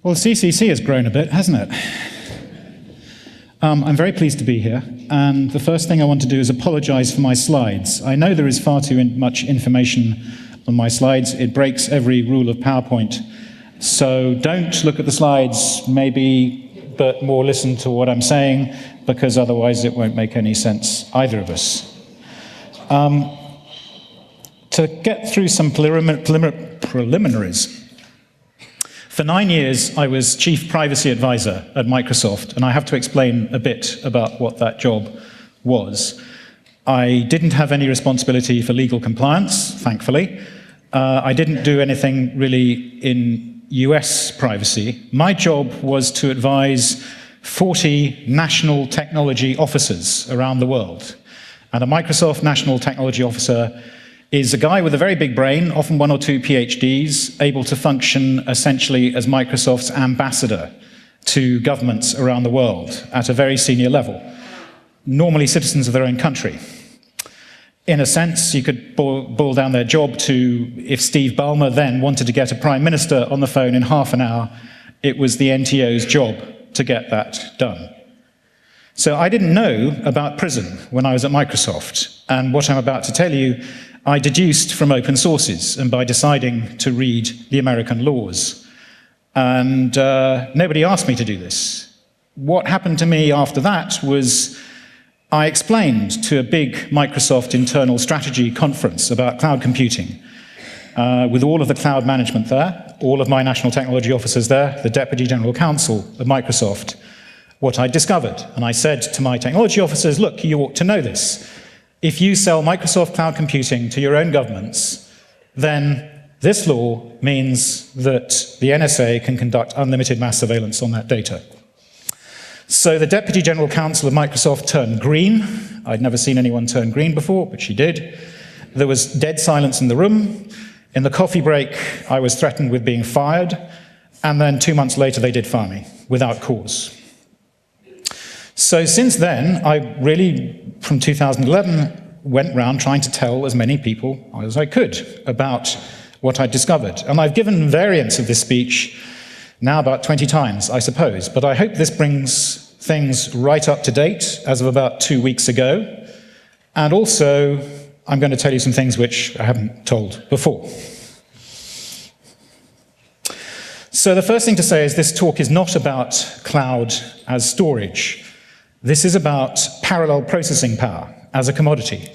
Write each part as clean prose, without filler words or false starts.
Well, CCC has grown a bit, hasn't it? I'm very pleased to be here, and the first thing I want to do is apologize for my slides. I know there is far too much information on my slides. It breaks every rule of PowerPoint. So don't look at the slides, maybe, but more listen to what I'm saying, because otherwise it won't make any sense, either of us. To get through some preliminaries. For 9 years, I was Chief Privacy Advisor at Microsoft, and I have to explain a bit about what that job was. I didn't have any responsibility for legal compliance, thankfully. I didn't do anything really in US privacy. My job was to advise 40 national technology officers around the world. And a Microsoft national technology officer is a guy with a very big brain, often 1 or 2 PhDs, able to function essentially as Microsoft's ambassador to governments around the world at a very senior level, normally citizens of their own country. In a sense, you could boil down their job to, if Steve Ballmer then wanted to get a prime minister on the phone in half an hour, it was the NTO's job to get that done. So I didn't know about PRISM when I was at Microsoft, and what I'm about to tell you I deduced from open sources and by deciding to read the American laws. And nobody asked me to do this. What happened to me after that was I explained to a big Microsoft internal strategy conference about cloud computing with all of the cloud management there, all of my national technology officers there, the Deputy General Counsel of Microsoft, what I discovered. And I said to my technology officers, look, you ought to know this. If you sell Microsoft Cloud Computing to your own governments, then this law means that the NSA can conduct unlimited mass surveillance on that data. So the Deputy General Counsel of Microsoft turned green. I'd never seen anyone turn green before, but she did. There was dead silence in the room. In the coffee break, I was threatened with being fired, and then 2 months later they did fire me, without cause. So since then, I really, from 2011, went around trying to tell as many people as I could about what I'd discovered. And I've given variants of this speech now about 20 times, I suppose, but I hope this brings things right up to date as of about 2 weeks ago. And also, I'm going to tell you some things which I haven't told before. So the first thing to say is this talk is not about cloud as storage. This is about parallel processing power as a commodity.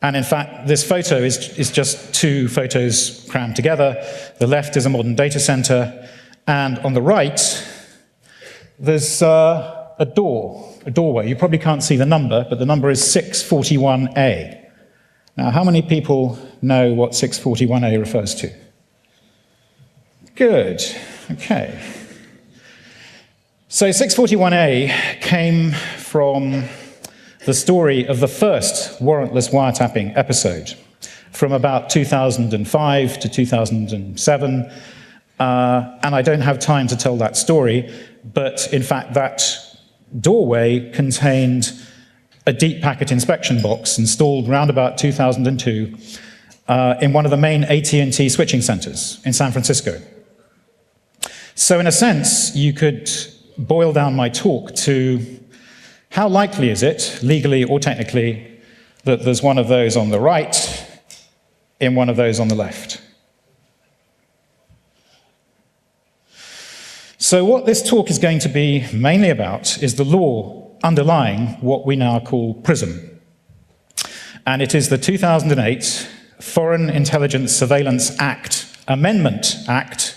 And in fact, this photo is just 2 photos crammed together. The left is a modern data center, and on the right, there's a doorway. You probably can't see the number, but the number is 641A. Now, how many people know what 641A refers to? Good, okay. So 641A came from the story of the first warrantless wiretapping episode from about 2005 to 2007. And I don't have time to tell that story, but in fact that doorway contained a deep packet inspection box installed around about 2002 in one of the main AT&T switching centers in San Francisco. So in a sense, you could boil down my talk to how likely is it, legally or technically, that there's one of those on the right in one of those on the left. So what this talk is going to be mainly about is the law underlying what we now call PRISM. And it is the 2008 Foreign Intelligence Surveillance Act, Amendment Act,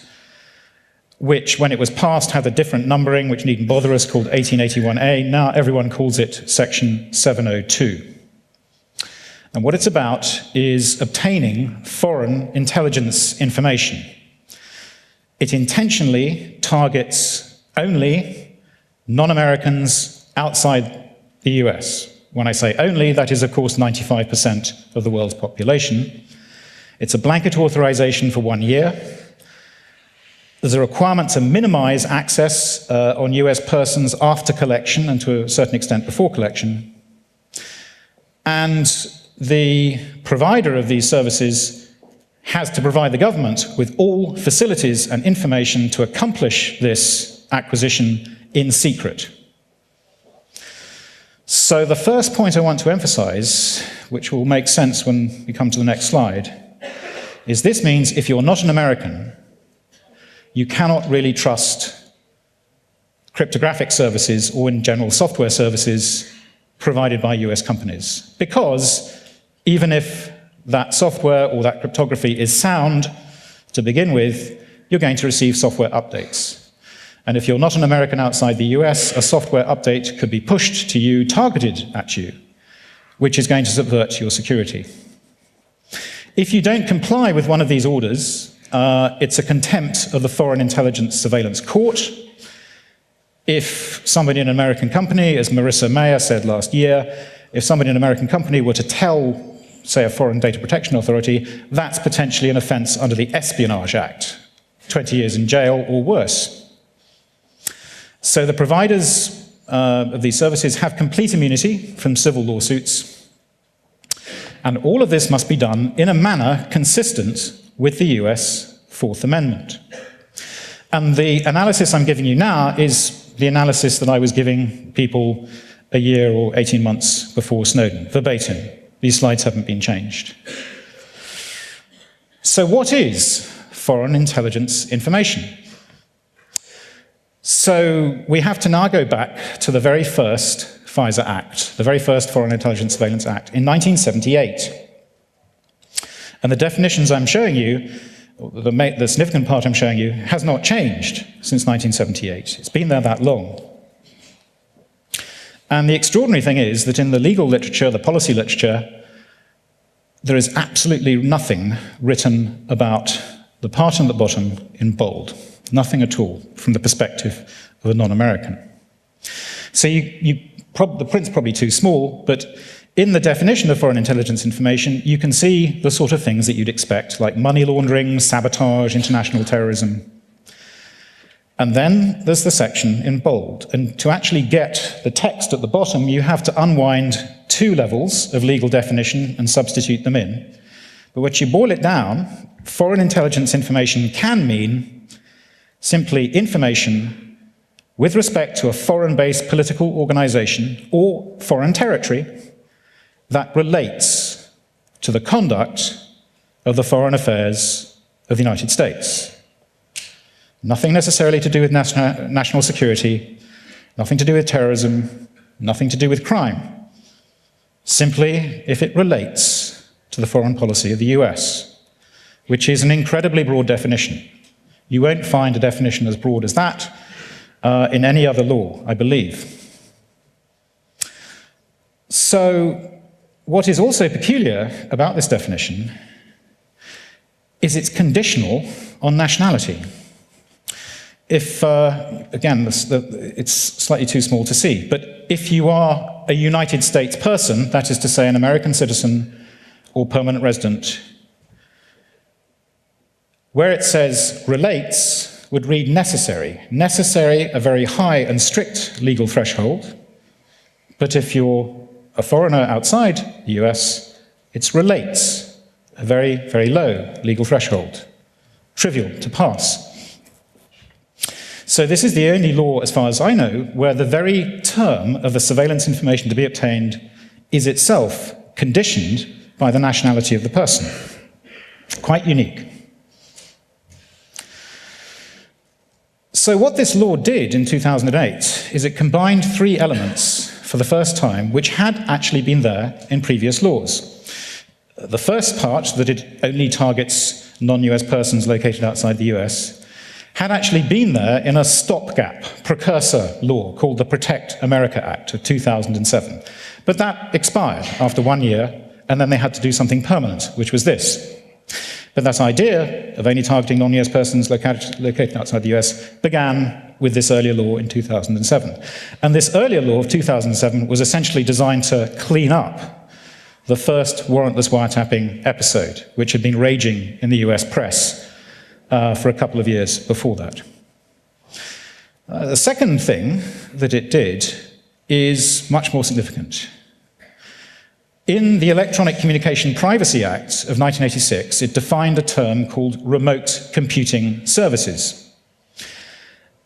which, when it was passed, had a different numbering, which needn't bother us, called 1881A. Now everyone calls it Section 702. And what it's about is obtaining foreign intelligence information. It intentionally targets only non-Americans outside the US. When I say only, that is, of course, 95% of the world's population. It's a blanket authorization for 1 year. There's a requirement to minimize access on US persons after collection and to a certain extent before collection. And the provider of these services has to provide the government with all facilities and information to accomplish this acquisition in secret. So the first point I want to emphasize, which will make sense when we come to the next slide, is this means if you're not an American, you cannot really trust cryptographic services or in general software services provided by US companies. Because even if that software or that cryptography is sound to begin with, you're going to receive software updates. And if you're not an American outside the US, a software update could be pushed to you, targeted at you, which is going to subvert your security. If you don't comply with one of these orders, it's a contempt of the Foreign Intelligence Surveillance Court. If somebody in an American company, as Marissa Mayer said last year, if somebody in an American company were to tell, say, a Foreign Data Protection Authority, that's potentially an offense under the Espionage Act, 20 years in jail or worse. So the providers of these services have complete immunity from civil lawsuits, and all of this must be done in a manner consistent with the US Fourth Amendment. And the analysis I'm giving you now is the analysis that I was giving people a year or 18 months before Snowden, verbatim. These slides haven't been changed. So what is foreign intelligence information? So we have to now go back to the very first FISA Act, the very first Foreign Intelligence Surveillance Act in 1978. And the definitions I'm showing you, the significant part I'm showing you, has not changed since 1978. It's been there that long. And the extraordinary thing is that in the legal literature, the policy literature, there is absolutely nothing written about the part on the bottom in bold. Nothing at all from the perspective of a non-American. So the print's probably too small, but in the definition of foreign intelligence information, you can see the sort of things that you'd expect, like money laundering, sabotage, international terrorism. And then there's the section in bold. And to actually get the text at the bottom, you have to unwind two levels of legal definition and substitute them in. But when you boil it down, foreign intelligence information can mean simply information with respect to a foreign-based political organization or foreign territory that relates to the conduct of the foreign affairs of the United States. Nothing necessarily to do with national security, nothing to do with terrorism, nothing to do with crime. Simply if it relates to the foreign policy of the US, which is an incredibly broad definition. You won't find a definition as broad as that in any other law, I believe. So, what is also peculiar about this definition is it's conditional on nationality. If, again, it's slightly too small to see, but if you are a United States person, that is to say an American citizen or permanent resident, where it says relates would read necessary. Necessary, a very high and strict legal threshold, but if you're a foreigner outside the US, it's relates, a very, very low legal threshold, trivial to pass. So this is the only law, as far as I know, where the very term of the surveillance information to be obtained is itself conditioned by the nationality of the person. Quite unique. So what this law did in 2008 is it combined three elements for the first time, which had actually been there in previous laws. The first part, that it only targets non-US persons located outside the US, had actually been there in a stopgap precursor law called the Protect America Act of 2007. But that expired after 1 year, and then they had to do something permanent, which was this. But that idea of only targeting non-US persons located outside the US began with this earlier law in 2007. And this earlier law of 2007 was essentially designed to clean up the first warrantless wiretapping episode, which had been raging in the US press for a couple of years before that. The second thing that it did is much more significant. In the Electronic Communication Privacy Act of 1986, it defined a term called remote computing services.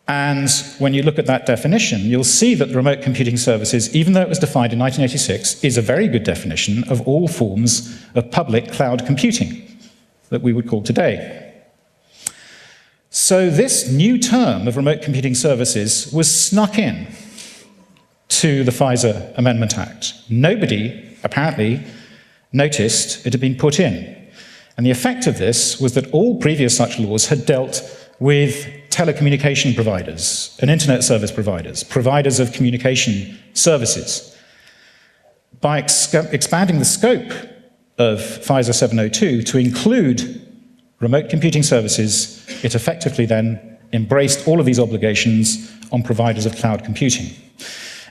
And when you look at that definition, you'll see that the remote computing services, even though it was defined in 1986, is a very good definition of all forms of public cloud computing that we would call today. So this new term of remote computing services was snuck in to the FISA Amendment Act. Nobody, apparently, noticed it had been put in. And the effect of this was that all previous such laws had dealt with telecommunication providers and internet service providers, providers of communication services. By expanding the scope of FISA 702 to include remote computing services, it effectively then embraced all of these obligations on providers of cloud computing.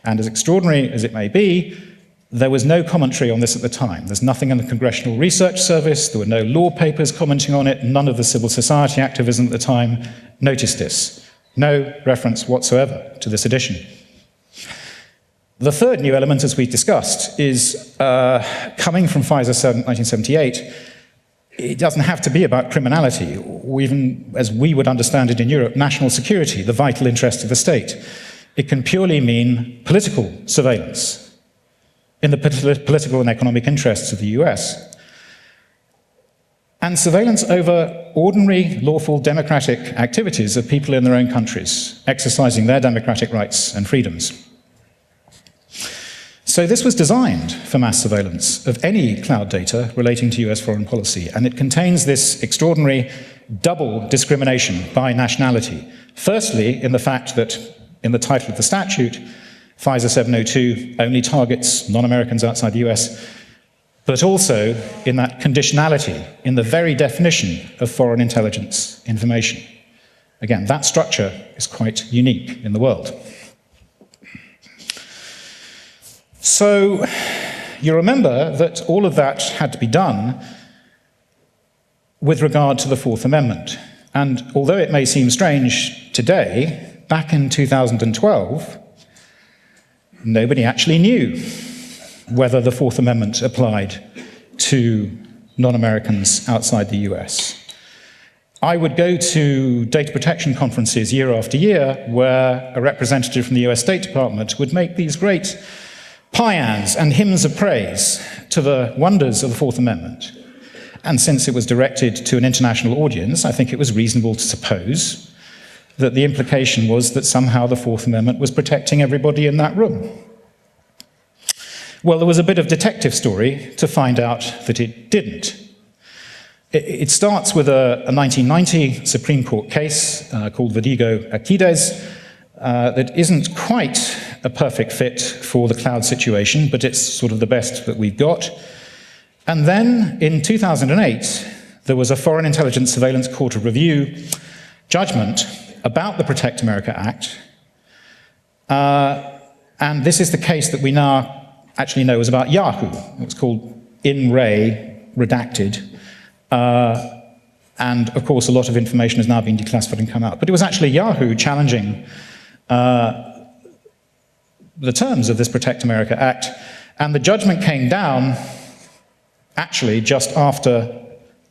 And as extraordinary as it may be, there was no commentary on this at the time. There's nothing in the Congressional Research Service, there were no law papers commenting on it, none of the civil society activism at the time noticed this. No reference whatsoever to this addition. The third new element, as we discussed, is coming from FISA 1978. It doesn't have to be about criminality, or even, as we would understand it in Europe, national security, the vital interest of the state. It can purely mean political surveillance in the political and economic interests of the US. And surveillance over ordinary, lawful, democratic activities of people in their own countries, exercising their democratic rights and freedoms. So this was designed for mass surveillance of any cloud data relating to US foreign policy, and it contains this extraordinary double discrimination by nationality. Firstly, in the fact that in the title of the statute, FISA 702 only targets non-Americans outside the US, but also in that conditionality, in the very definition of foreign intelligence information. Again, that structure is quite unique in the world. So you remember that all of that had to be done with regard to the Fourth Amendment. And although it may seem strange today, back in 2012, nobody actually knew whether the Fourth Amendment applied to non-Americans outside the US. I would go to data protection conferences year after year where a representative from the US State Department would make these great paeans and hymns of praise to the wonders of the Fourth Amendment. And since it was directed to an international audience, I think it was reasonable to suppose that the implication was that somehow the Fourth Amendment was protecting everybody in that room. Well, there was a bit of detective story to find out that it didn't. It starts with a 1990 Supreme Court case called Verdugo-Aquiles that isn't quite a perfect fit for the cloud situation, but it's sort of the best that we've got. And then in 2008, there was a Foreign Intelligence Surveillance Court of Review judgment about the Protect America Act. And this is the case that we now actually know was about Yahoo. It was called In Re Redacted. And of course, a lot of information has now been declassified and come out. But it was actually Yahoo challenging the terms of this Protect America Act, and the judgment came down actually just after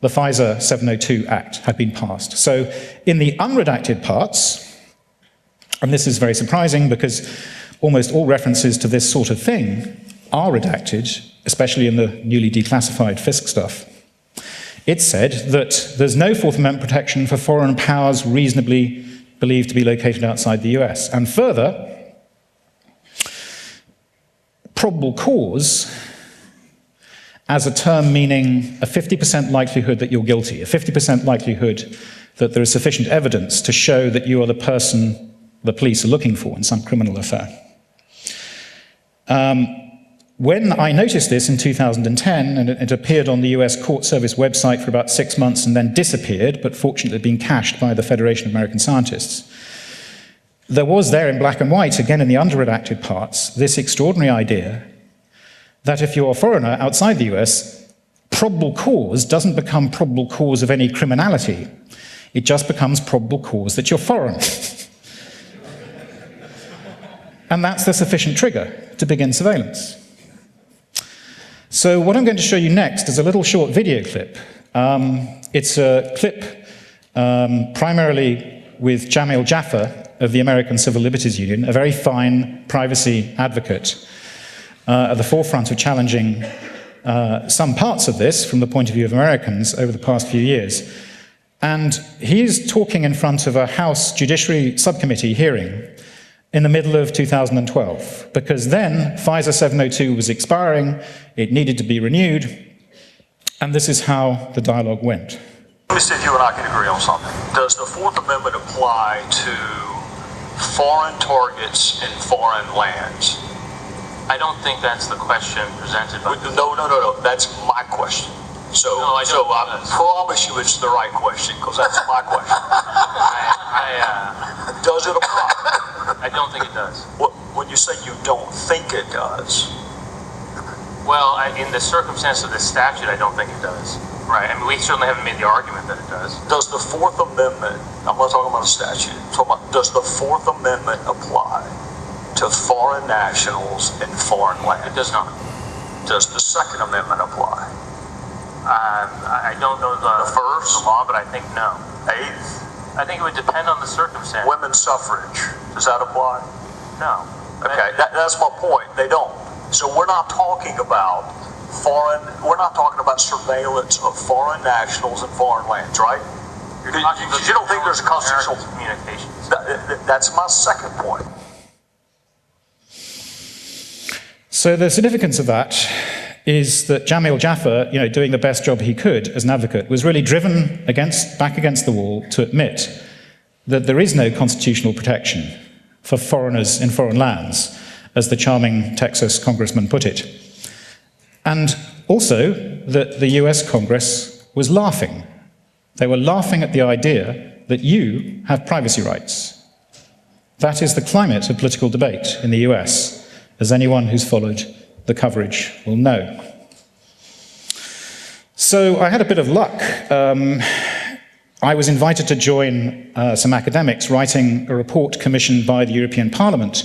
the FISA 702 Act had been passed. So in the unredacted parts, and this is very surprising because almost all references to this sort of thing are redacted, especially in the newly declassified FISC stuff. It said that there's no Fourth Amendment protection for foreign powers reasonably believed to be located outside the US. And further, probable cause as a term meaning a 50% likelihood that you're guilty, a 50% likelihood that there is sufficient evidence to show that you are the person the police are looking for in some criminal affair. When I noticed this in 2010, and it appeared on the US Court Service website for about 6 months and then disappeared, but fortunately had been cached by the Federation of American Scientists, there was there in black and white, again in the underredacted parts, this extraordinary idea that if you're a foreigner outside the US, probable cause doesn't become probable cause of any criminality. It just becomes probable cause that you're foreign. And that's the sufficient trigger to begin surveillance. So what I'm going to show you next is a little short video clip. It's a clip primarily with Jamil Jaffer of the American Civil Liberties Union, a very fine privacy advocate at the forefront of challenging some parts of this from the point of view of Americans over the past few years. And he is talking in front of a House Judiciary Subcommittee hearing in the middle of 2012, because then FISA 702 was expiring, it needed to be renewed, and this is how the dialogue went. Let me see if you and I can agree on something. Does the Fourth Amendment apply to foreign targets in foreign lands? I don't think that's the question presented by... No, that's my question. So, no, I promise you it's the right question, because that's my question. Does it apply? I don't think it does. When you say you don't think it does? Well, in the circumstance of this statute, I don't think it does. Right, I mean, we certainly haven't made the argument that it does. Does the Fourth Amendment, I'm not talking about a statute, I'm talking about, does the Fourth Amendment apply to foreign nationals in foreign lands? It does not. Does the Second Amendment apply? I don't know the first law, but I think no. Eighth? I think it would depend on the circumstance. Women's suffrage, does that apply? No. Okay, that's my point. They don't. So we're not talking about we're not talking about surveillance of foreign nationals in foreign lands, right? Because you don't think there's a constitutional communications. That's my second point. So the significance of that is that Jamil Jaffer, doing the best job he could as an advocate, was really driven back against the wall to admit that there is no constitutional protection for foreigners in foreign lands, as the charming Texas congressman put it. And also that the US Congress was laughing. They were laughing at the idea that you have privacy rights. That is the climate of political debate in the US, as anyone who's followed the coverage will know. So I had a bit of luck. I was invited to join some academics writing a report commissioned by the European Parliament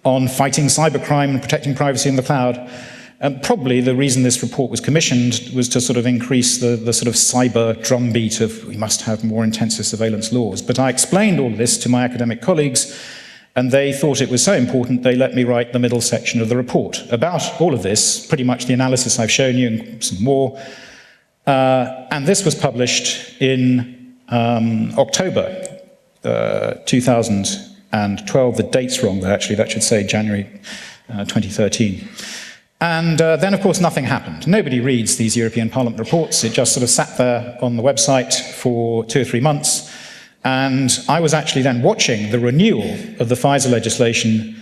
on fighting cybercrime and protecting privacy in the cloud. Probably the reason this report was commissioned was to sort of increase the sort of cyber drumbeat of we must have more intensive surveillance laws. But I explained all this to my academic colleagues, and they thought it was so important they let me write the middle section of the report about all of this, pretty much the analysis I've shown you and some more. And this was published in October 2012. The date's wrong there, actually. That should say January 2013. And then, of course, nothing happened. Nobody reads these European Parliament reports. It just sort of sat there on the website for 2 or 3 months. And I was actually then watching the renewal of the FISA legislation.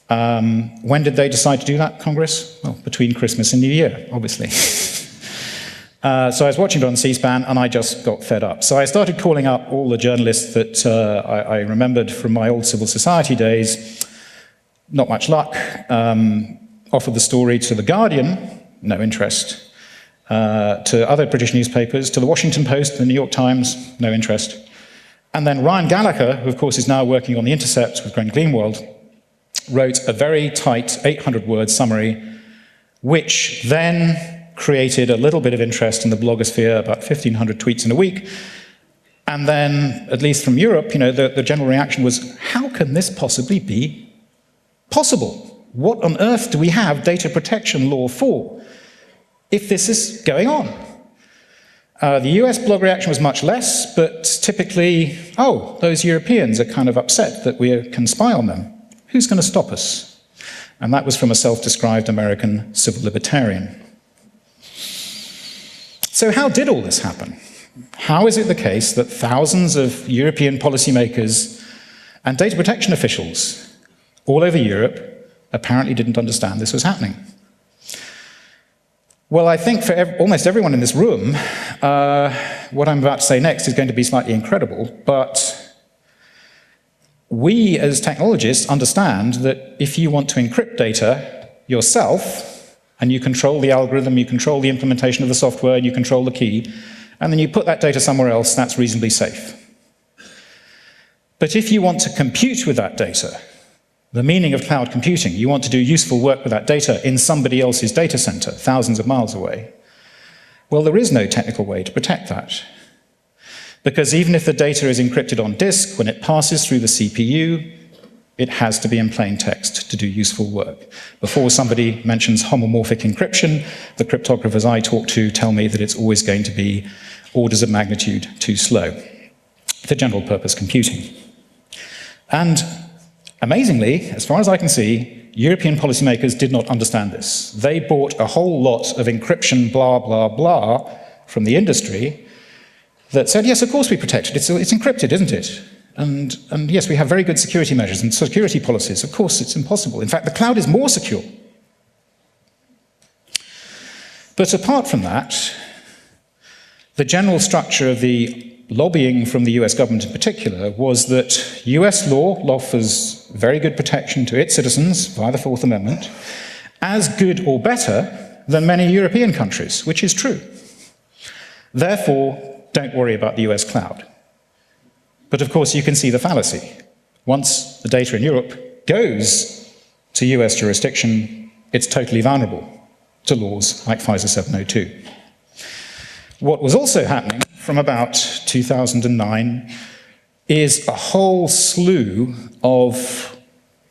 When did they decide to do that, Congress? Well, between Christmas and New Year, obviously. So I was watching it on C-SPAN, and I just got fed up. So I started calling up all the journalists that I remembered from my old civil society days. Not much luck. Offered the story to The Guardian, no interest. To other British newspapers, to The Washington Post, The New York Times, no interest. And then Ryan Gallagher, who of course is now working on The Intercept with Glenn Greenwald, wrote a very tight 800-word summary, which then created a little bit of interest in the blogosphere, about 1,500 tweets in a week. And then, at least from Europe, the general reaction was, how can this possibly be possible? What on earth do we have data protection law for if this is going on? The US blog reaction was much less, but typically, oh, those Europeans are kind of upset that we can spy on them. Who's going to stop us? And that was from a self-described American civil libertarian. So how did all this happen? How is it the case that thousands of European policymakers and data protection officials all over Europe apparently didn't understand this was happening? Well, I think for almost everyone in this room, what I'm about to say next is going to be slightly incredible, but we as technologists understand that if you want to encrypt data yourself, and you control the algorithm, you control the implementation of the software, and you control the key, and then you put that data somewhere else, that's reasonably safe. But if you want to compute with that data, The meaning of cloud computing, you want to do useful work with that data in somebody else's data center, thousands of miles away. Well, there is no technical way to protect that. Because even if the data is encrypted on disk, when it passes through the CPU, it has to be in plain text to do useful work. Before somebody mentions homomorphic encryption, the cryptographers I talk to tell me that it's always going to be orders of magnitude too slow for general purpose computing. And amazingly, as far as I can see, European policymakers did not understand this. They bought a whole lot of encryption blah, blah, blah from the industry that said, yes, of course we protect it. It's encrypted, isn't it? And yes, we have very good security measures and security policies. Of course, it's impossible. In fact, the cloud is more secure. But apart from that, the general structure of the lobbying from the US government in particular was that US law offers very good protection to its citizens via the Fourth Amendment, as good or better than many European countries, which is true. Therefore, don't worry about the US cloud. But of course, you can see the fallacy. Once the data in Europe goes to US jurisdiction, it's totally vulnerable to laws like FISA 702. What was also happening from about 2009 is a whole slew of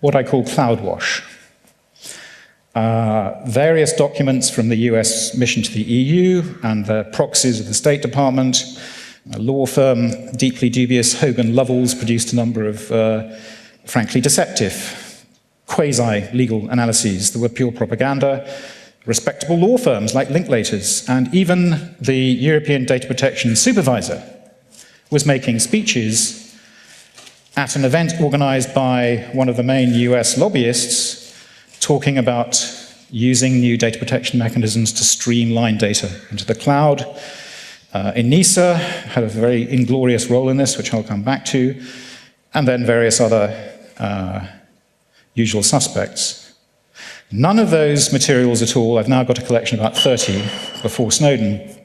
what I call cloud wash. Various documents from the US mission to the EU and the proxies of the State Department. A law firm, deeply dubious, Hogan Lovells, produced a number of, frankly, deceptive, quasi-legal analyses that were pure propaganda. Respectable law firms like Linklaters, and even the European Data Protection Supervisor was making speeches at an event organized by one of the main US lobbyists, talking about using new data protection mechanisms to streamline data into the cloud. ENISA had a very inglorious role in this, which I'll come back to, and then various other usual suspects. None of those materials at all, I've now got a collection of about 30 before Snowden,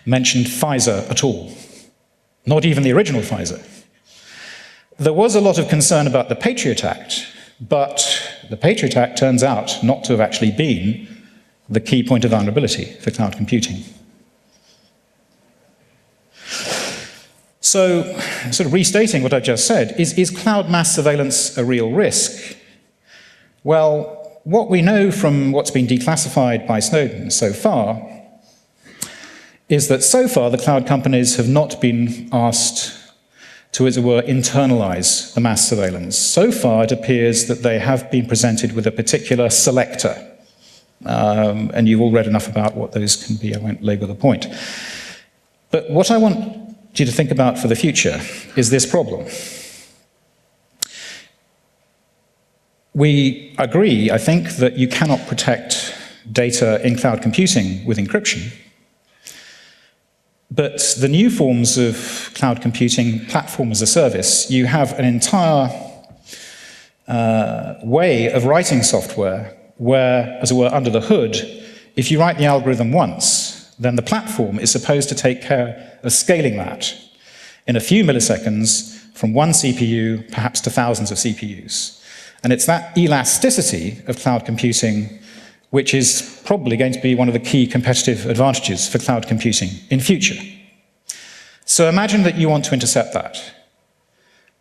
mentioned FISA at all. Not even the original FISA. There was a lot of concern about the Patriot Act, but the Patriot Act turns out not to have actually been the key point of vulnerability for cloud computing. So, sort of restating what I've just said, is cloud mass surveillance a real risk? Well, what we know from what's been declassified by Snowden so far is that so far the cloud companies have not been asked to, as it were, internalize the mass surveillance. So far it appears that they have been presented with a particular selector. And you've all read enough about what those can be, I won't labor the point. But what I want you to think about for the future is this problem. We agree, I think, that you cannot protect data in cloud computing with encryption. But the new forms of cloud computing, platform as a service, you have an entire way of writing software where, as it were, under the hood, if you write the algorithm once, then the platform is supposed to take care of scaling that in a few milliseconds from one CPU, perhaps to thousands of CPUs. And it's that elasticity of cloud computing which is probably going to be one of the key competitive advantages for cloud computing in future. So imagine that you want to intercept that.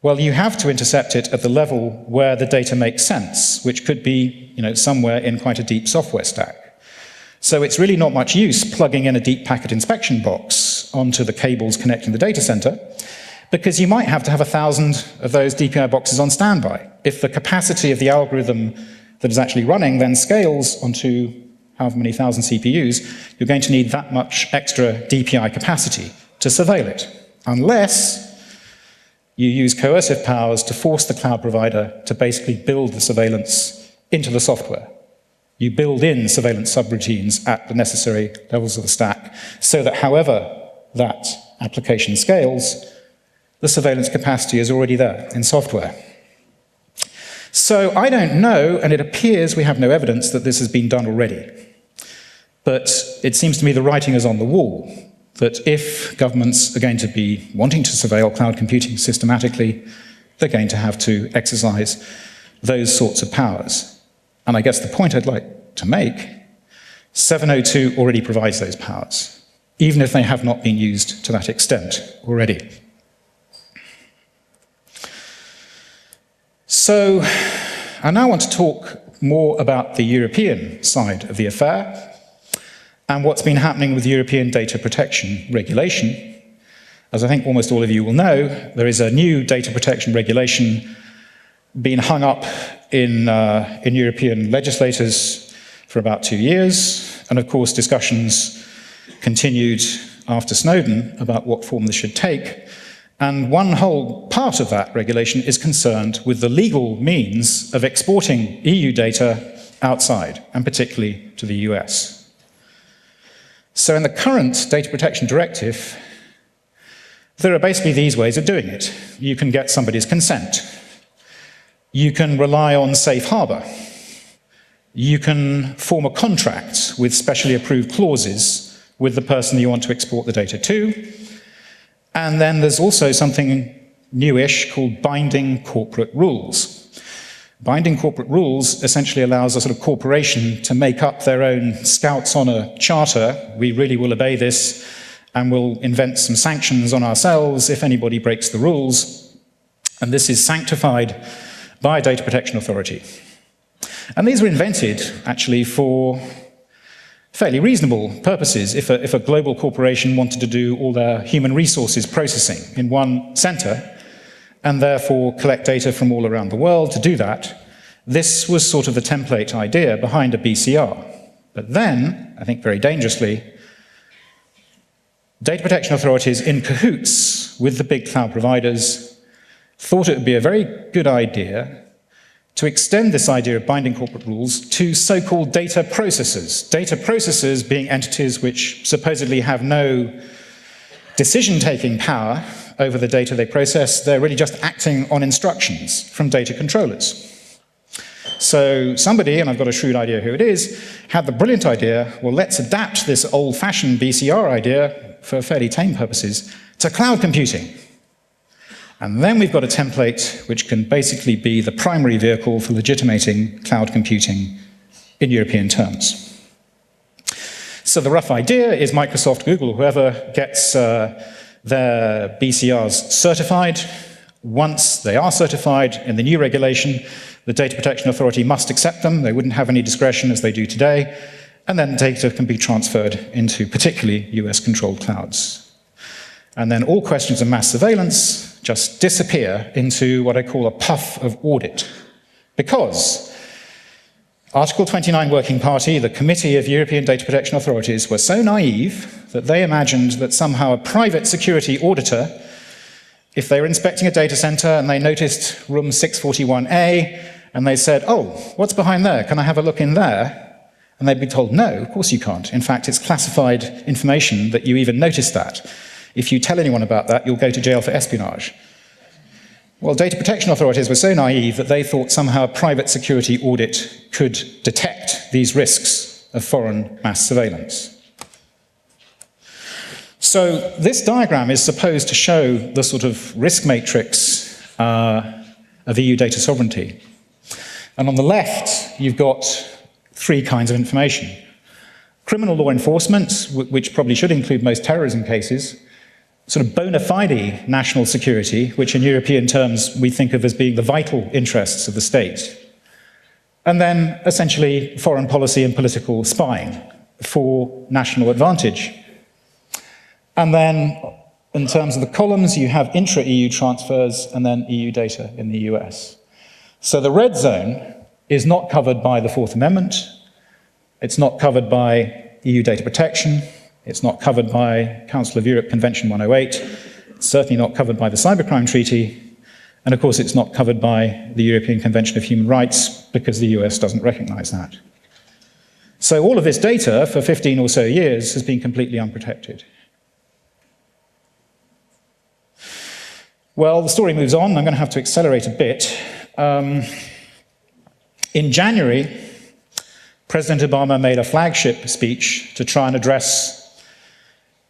Well, you have to intercept it at the level where the data makes sense, which could be, somewhere in quite a deep software stack. So it's really not much use plugging in a deep packet inspection box onto the cables connecting the data center, because you might have to have 1,000 of those DPI boxes on standby. If the capacity of the algorithm that is actually running then scales onto however many thousand CPUs, you're going to need that much extra DPI capacity to surveil it, unless you use coercive powers to force the cloud provider to basically build the surveillance into the software. You build in surveillance subroutines at the necessary levels of the stack, so that however that application scales, the surveillance capacity is already there in software. So I don't know, and it appears we have no evidence that this has been done already. But it seems to me the writing is on the wall, that if governments are going to be wanting to surveil cloud computing systematically, they're going to have to exercise those sorts of powers. And I guess the point I'd like to make, 702 already provides those powers, even if they have not been used to that extent already. So I now want to talk more about the European side of the affair and what's been happening with European data protection regulation. As I think almost all of you will know, there is a new data protection regulation being hung up in European legislators for about 2 years, and of course discussions continued after Snowden about what form this should take. And one whole part of that regulation is concerned with the legal means of exporting EU data outside, and particularly to the US. So in the current Data Protection Directive, there are basically these ways of doing it. You can get somebody's consent. You can rely on safe harbor. You can form a contract with specially approved clauses with the person you want to export the data to. And then there's also something newish called binding corporate rules. Binding corporate rules essentially allows a sort of corporation to make up their own Scouts Honor charter. We really will obey this, and we'll invent some sanctions on ourselves if anybody breaks the rules. And this is sanctified by a data protection authority. And these were invented, actually, for fairly reasonable purposes. If a global corporation wanted to do all their human resources processing in one center, and therefore collect data from all around the world to do that, this was sort of the template idea behind a BCR. But then, I think very dangerously, data protection authorities in cahoots with the big cloud providers thought it would be a very good idea to extend this idea of binding corporate rules to so-called data processors. Data processors being entities which supposedly have no decision-taking power over the data they process. They're really just acting on instructions from data controllers. So somebody, and I've got a shrewd idea who it is, had the brilliant idea, well, let's adapt this old-fashioned BCR idea, for fairly tame purposes, to cloud computing. And then we've got a template which can basically be the primary vehicle for legitimating cloud computing in European terms. So the rough idea is Microsoft, Google, whoever gets their BCRs certified. Once they are certified in the new regulation, the Data Protection Authority must accept them. They wouldn't have any discretion as they do today. And then data can be transferred into particularly US-controlled clouds. And then all questions of mass surveillance just disappear into what I call a puff of audit. Because Article 29 Working Party, the Committee of European Data Protection Authorities, were so naive that they imagined that somehow a private security auditor, if they were inspecting a data center and they noticed room 641A, and they said, oh, what's behind there? Can I have a look in there? And they'd be told, no, of course you can't. In fact, it's classified information that you even noticed that. If you tell anyone about that, you'll go to jail for espionage. Well, data protection authorities were so naive that they thought somehow a private security audit could detect these risks of foreign mass surveillance. So this diagram is supposed to show the sort of risk matrix of EU data sovereignty. And on the left, you've got 3 kinds of information. Criminal law enforcement, which probably should include most terrorism cases. Sort of bona fide national security, which in European terms we think of as being the vital interests of the state. And then essentially foreign policy and political spying for national advantage. And then in terms of the columns, you have intra-EU transfers and then EU data in the US. So the red zone is not covered by the Fourth Amendment. It's not covered by EU data protection. It's not covered by Council of Europe Convention 108. It's certainly not covered by the Cybercrime Treaty. And of course, it's not covered by the European Convention of Human Rights because the US doesn't recognize that. So all of this data for 15 or so years has been completely unprotected. Well, the story moves on. I'm going to have to accelerate a bit. In January, President Obama made a flagship speech to try and address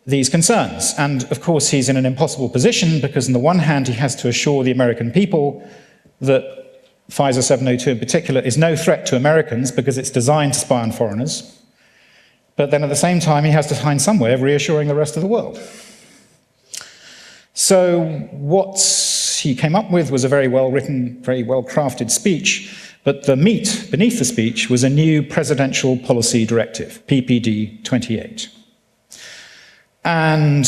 these concerns. And of course, he's in an impossible position because on the one hand, he has to assure the American people that FISA 702 in particular, is no threat to Americans because it's designed to spy on foreigners. But then at the same time, he has to find some way of reassuring the rest of the world. So what he came up with was a very well-written, very well-crafted speech, but the meat beneath the speech was a new Presidential Policy Directive, PPD 28. And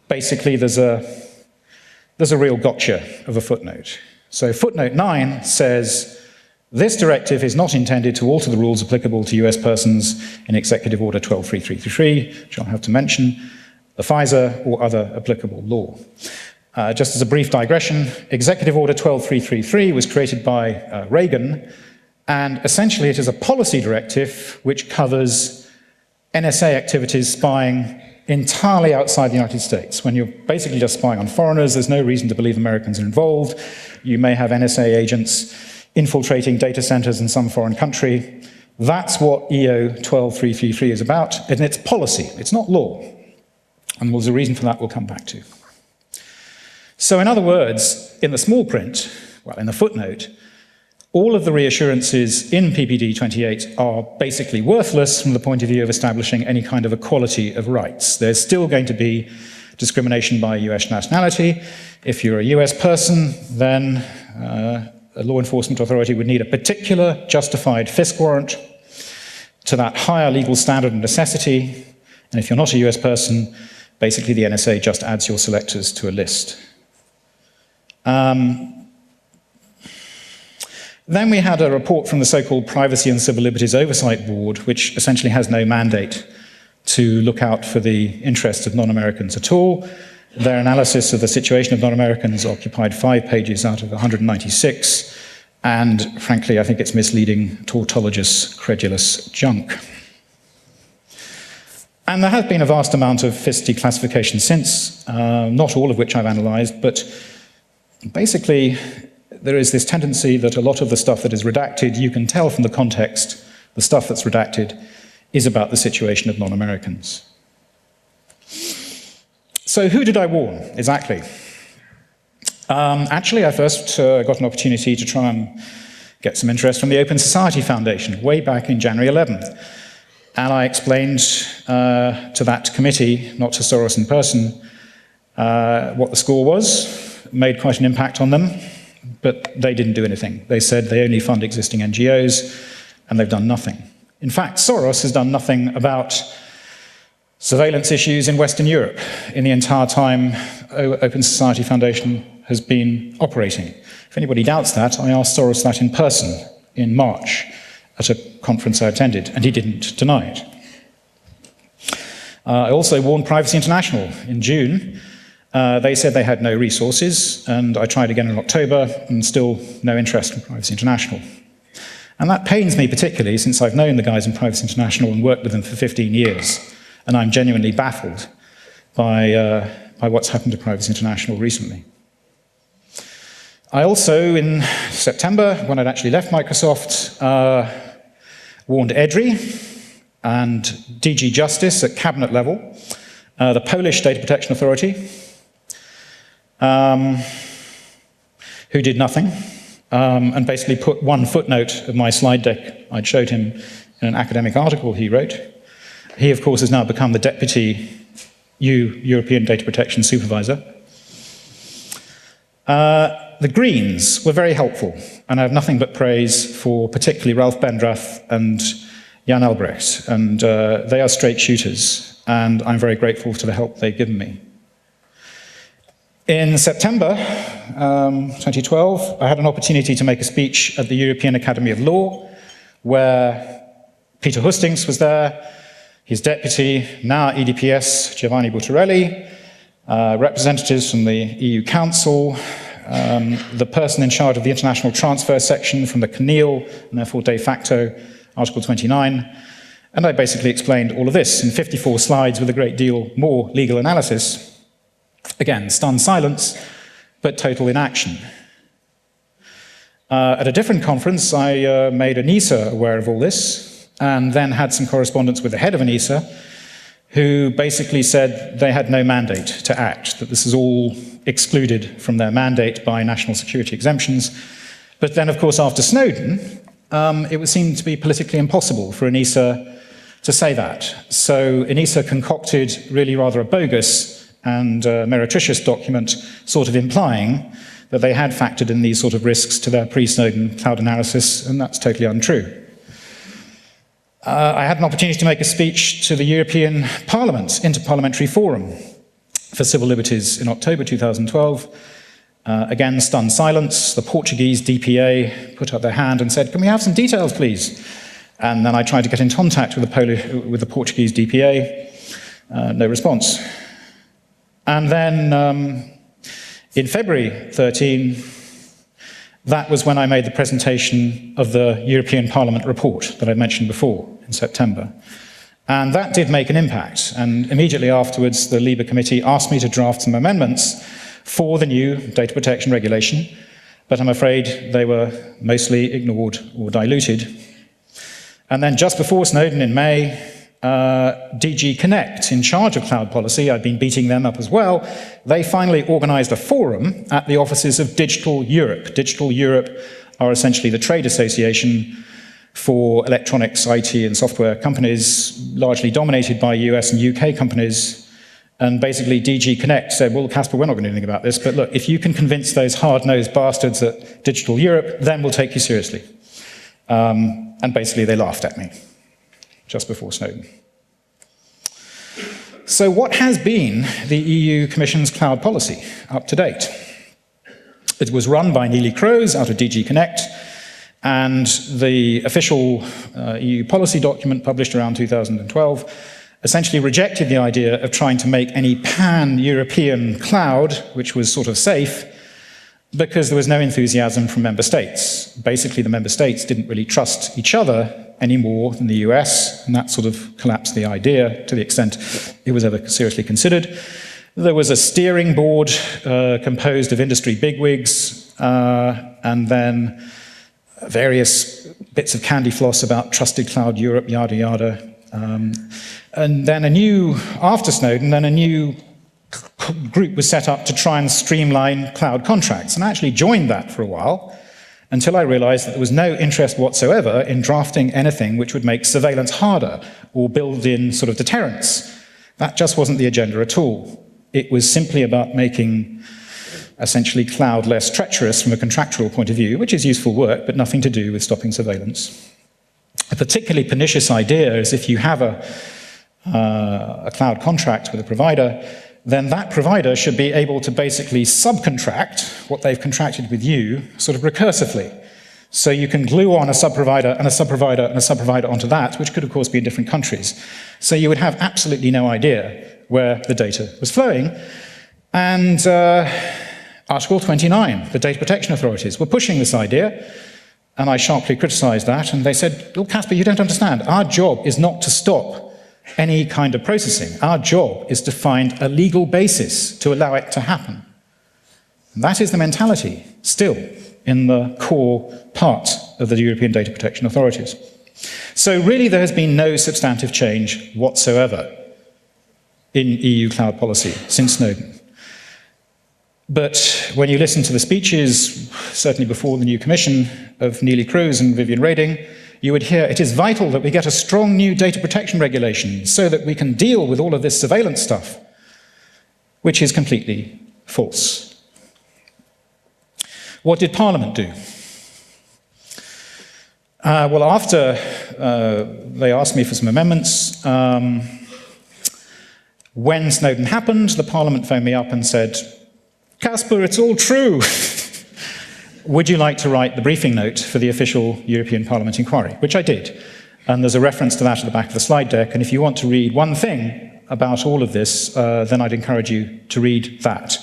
basically there's a real gotcha of a footnote. So footnote 9 says, this directive is not intended to alter the rules applicable to US persons in Executive Order 123333, which I'll have to mention, the FISA or other applicable law. Just as a brief digression, Executive Order 12333 was created by Reagan, and essentially it is a policy directive which covers NSA activities spying entirely outside the United States. When you're basically just spying on foreigners, there's no reason to believe Americans are involved. You may have NSA agents infiltrating data centers in some foreign country. That's what EO 12333 is about, and it's policy, it's not law. And there's a reason for that we'll come back to. So in other words, in the small print, well, in the footnote, all of the reassurances in PPD 28 are basically worthless from the point of view of establishing any kind of equality of rights. There's still going to be discrimination by US nationality. If you're a US person, then a law enforcement authority would need a particular justified FISC warrant to that higher legal standard of necessity. And if you're not a US person, basically the NSA just adds your selectors to a list. Then we had a report from the so-called Privacy and Civil Liberties Oversight Board, which essentially has no mandate to look out for the interests of non-Americans at all. Their analysis of the situation of non-Americans occupied 5 pages out of 196, and frankly, I think it's misleading, tautologous, credulous junk. And there has been a vast amount of FISC declassification since, not all of which I've analysed, but basically there is this tendency that a lot of the stuff that is redacted, you can tell from the context, the stuff that's redacted is about the situation of non-Americans. So who did I warn, exactly? Actually, I first got an opportunity to try and get some interest from the Open Society Foundation way back in January 11th. And I explained to that committee, not to Soros in person, what the score was. Made quite an impact on them, but they didn't do anything. They said they only fund existing NGOs, and they've done nothing. In fact, Soros has done nothing about surveillance issues in Western Europe in the entire time Open Society Foundation has been operating. If anybody doubts that, I asked Soros that in person in March at a conference I attended, and he didn't deny it. I also warned Privacy International in June. They said they had no resources, and I tried again in October, and still no interest from Privacy International. And that pains me particularly, since I've known the guys in Privacy International and worked with them for 15 years, and I'm genuinely baffled by what's happened to Privacy International recently. I also, in September, when I'd actually left Microsoft, warned EDRI and DG Justice at cabinet level, the Polish Data Protection Authority, who did nothing, and basically put one footnote of my slide deck I'd showed him in an academic article he wrote. He, of course, has now become the Deputy European Data Protection Supervisor. The Greens were very helpful, and I have nothing but praise for particularly Ralph Bendrath and Jan Albrecht, and they are straight shooters, and I'm very grateful for the help they've given me. In September 2012, I had an opportunity to make a speech at the European Academy of Law, where Peter Hustings was there, his deputy, now EDPS, Giovanni Buttarelli, representatives from the EU Council, the person in charge of the international transfer section from the CNIL, and therefore de facto Article 29, and I basically explained all of this in 54 slides with a great deal more legal analysis. Again, stunned silence, but total inaction. At a different conference, I made ANISA aware of all this, and then had some correspondence with the head of ANISA, who basically said they had no mandate to act, that this is all excluded from their mandate by national security exemptions, But then, of course, after Snowden, it would seem to be politically impossible for ENISA to say that. So ENISA concocted really rather a bogus and meretricious document sort of implying that they had factored in these sort of risks to their pre-Snowden cloud analysis, and that's totally untrue. I had an opportunity to make a speech to the European Parliament's Interparliamentary Forum for Civil Liberties in October 2012. Again, stunned silence. The Portuguese DPA put up their hand and said, "Can we have some details, please?" And then I tried to get in contact with the Portuguese DPA. No response. And then in February 13, that was when I made the presentation of the European Parliament report that I mentioned before in September. And that did make an impact. And immediately afterwards, the LIBE committee asked me to draft some amendments for the new data protection regulation, but I'm afraid they were mostly ignored or diluted. And then just before Snowden in May, DG Connect, in charge of cloud policy, I'd been beating them up as well, they finally organized a forum at the offices of Digital Europe. Digital Europe are essentially the trade association for electronics, IT and software companies, largely dominated by US and UK companies. And basically DG Connect said, well, Casper, we're not going to do anything about this, but look, if you can convince those hard-nosed bastards at Digital Europe, then we'll take you seriously. And basically they laughed at me just before Snowden. So what has been the EU Commission's cloud policy up to date? It was run by Neelie Kroes out of DG Connect, and the official EU policy document published around 2012 essentially rejected the idea of trying to make any pan-European cloud, which was sort of safe, because there was no enthusiasm from member states. Basically, the member states didn't really trust each other any more than the US, and that sort of collapsed the idea to the extent it was ever seriously considered. There was a steering board composed of industry bigwigs, and then various bits of candy floss about trusted cloud Europe, yada yada. And then after Snowden, then a new group was set up to try and streamline cloud contracts, and I actually joined that for a while until I realized that there was no interest whatsoever in drafting anything which would make surveillance harder or build in sort of deterrence. That just wasn't the agenda at all. It was simply about making essentially cloud less treacherous from a contractual point of view, which is useful work, but nothing to do with stopping surveillance. A particularly pernicious idea is if you have a cloud contract with a provider, then that provider should be able to basically subcontract what they've contracted with you sort of recursively. So you can glue on a sub-provider and a sub-provider and a sub-provider onto that, which could of course be in different countries. So you would have absolutely no idea where the data was flowing. And Article 29, the data protection authorities, were pushing this idea, and I sharply criticized that, and they said, "Well, Casper, you don't understand. Our job is not to stop any kind of processing. Our job is to find a legal basis to allow it to happen." And that is the mentality still in the core part of the European data protection authorities. So really there has been no substantive change whatsoever in EU cloud policy since Snowden. But when you listen to the speeches, certainly before the new commission, of Neelie Kroes and Viviane Reding, you would hear it is vital that we get a strong new data protection regulation so that we can deal with all of this surveillance stuff, which is completely false. What did Parliament do? Well, after they asked me for some amendments, when Snowden happened, the Parliament phoned me up and said, "Casper, it's all true. Would you like to write the briefing note for the official European Parliament inquiry?" Which I did. And there's a reference to that at the back of the slide deck. And if you want to read one thing about all of this, then I'd encourage you to read that.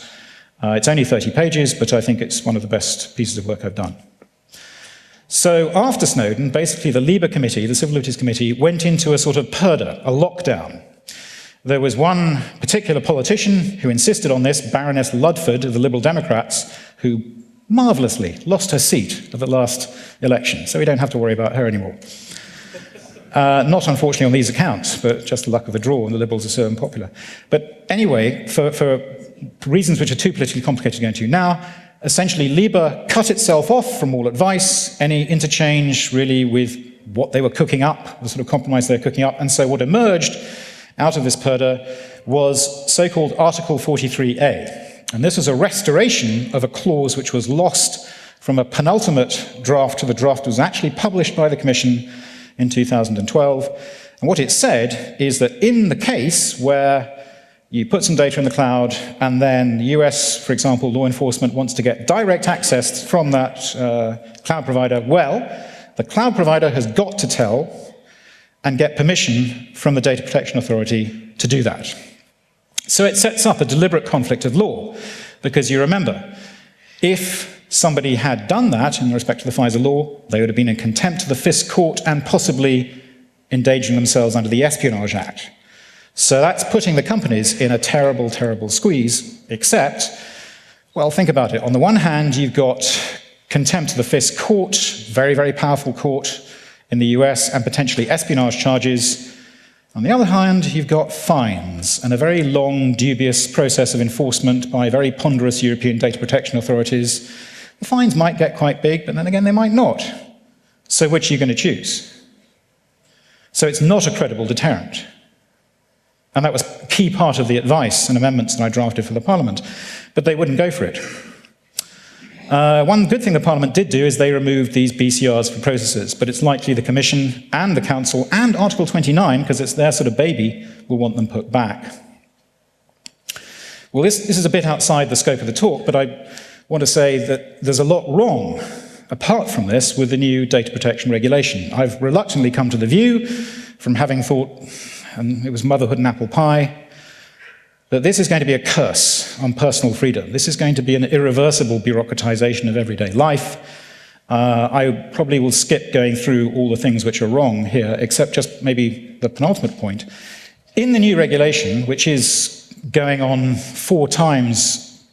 It's only 30 pages, but I think it's one of the best pieces of work I've done. So after Snowden, basically the LIBE committee, the Civil Liberties Committee, went into a sort of purdah, a lockdown. There was one particular politician who insisted on this, Baroness Ludford of the Liberal Democrats, who marvellously lost her seat at the last election, so we don't have to worry about her anymore. Not unfortunately on these accounts, but just the luck of the draw, and the Liberals are so unpopular. But anyway, for reasons which are too politically complicated to go into now, essentially Liebe cut itself off from all advice, any interchange really with what they were cooking up, the sort of compromise they were cooking up, and so what emerged out of this purdah was so-called Article 43A. And this was a restoration of a clause which was lost from a penultimate draft to the draft that was actually published by the Commission in 2012. And what it said is that in the case where you put some data in the cloud and then the US, for example, law enforcement wants to get direct access from that cloud provider, well, the cloud provider has got to tell and get permission from the Data Protection Authority to do that. So it sets up a deliberate conflict of law, because you remember, if somebody had done that in respect to the FISA law, they would have been in contempt of the FIS court and possibly endangering themselves under the Espionage Act. So that's putting the companies in a terrible, terrible squeeze, except, well, think about it. On the one hand, you've got contempt of the FIS court, very, very powerful court in the US, and potentially espionage charges. On the other hand, you've got fines and a very long, dubious process of enforcement by very ponderous European data protection authorities. The fines might get quite big, but then again, they might not. So which are you going to choose? So it's not a credible deterrent. And that was a key part of the advice and amendments that I drafted for the Parliament. But they wouldn't go for it. One good thing the Parliament did do is they removed these BCRs for processors, but it's likely the Commission and the Council and Article 29, because it's their sort of baby, will want them put back. Well, this is a bit outside the scope of the talk, but I want to say that there's a lot wrong, apart from this, with the new data protection regulation. I've reluctantly come to the view, from having thought, and it was motherhood and apple pie, that this is going to be a curse on personal freedom. This is going to be an irreversible bureaucratization of everyday life. I probably will skip going through all the things which are wrong here, except just maybe the penultimate point. In the new regulation, which is going on 4 times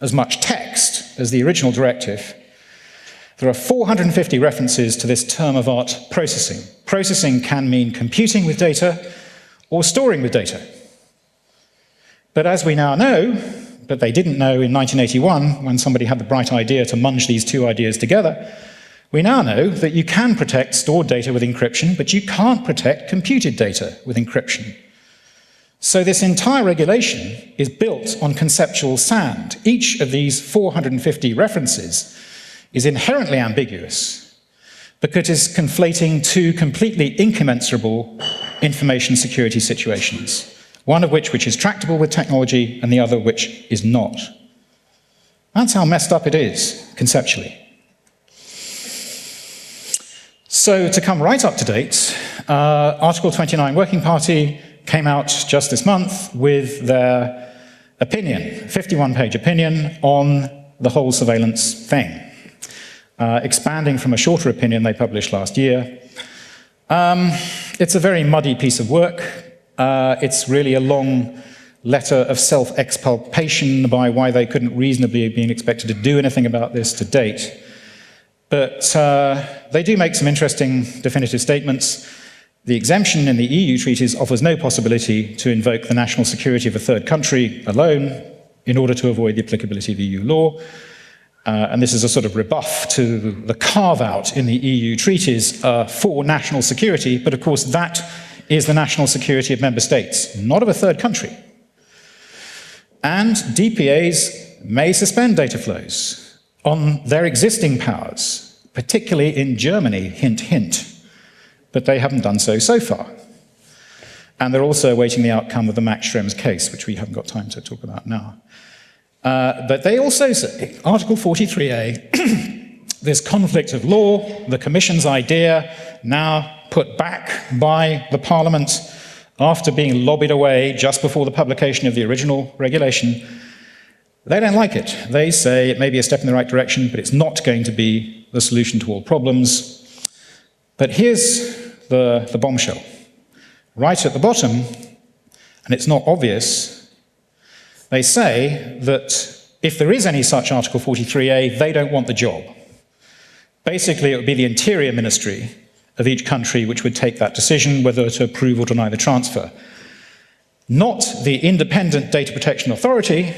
as much text as the original directive, there are 450 references to this term of art, processing. Processing can mean computing with data or storing with data. But as we now know, but they didn't know in 1981 when somebody had the bright idea to munge these two ideas together, we now know that you can protect stored data with encryption, but you can't protect computed data with encryption. So this entire regulation is built on conceptual sand. Each of these 450 references is inherently ambiguous because it is conflating two completely incommensurable information security situations. One of which is tractable with technology, and the other which is not. That's how messed up it is, conceptually. So to come right up to date, Article 29 Working Party came out just this month with their opinion, 51-page opinion on the whole surveillance thing, expanding from a shorter opinion they published last year. It's a very muddy piece of work. It's really a long letter of self-exculpation by why they couldn't reasonably have been expected to do anything about this to date. But they do make some interesting definitive statements. The exemption in the EU treaties offers no possibility to invoke the national security of a third country alone in order to avoid the applicability of EU law. And this is a sort of rebuff to the carve-out in the EU treaties for national security, but of course that is the national security of member states, not of a third country. And DPAs may suspend data flows on their existing powers, particularly in Germany, hint, hint. But they haven't done so far. And they're also awaiting the outcome of the Max Schrems case, which we haven't got time to talk about now. But they also say, Article 43A, this conflict of law, the Commission's idea, now put back by the Parliament after being lobbied away just before the publication of the original regulation, they don't like it. They say it may be a step in the right direction, but it's not going to be the solution to all problems. But here's the bombshell. Right at the bottom, and it's not obvious, they say that if there is any such Article 43A, they don't want the job. Basically, it would be the Interior Ministry of each country which would take that decision whether to approve or deny the transfer. Not the Independent Data Protection Authority,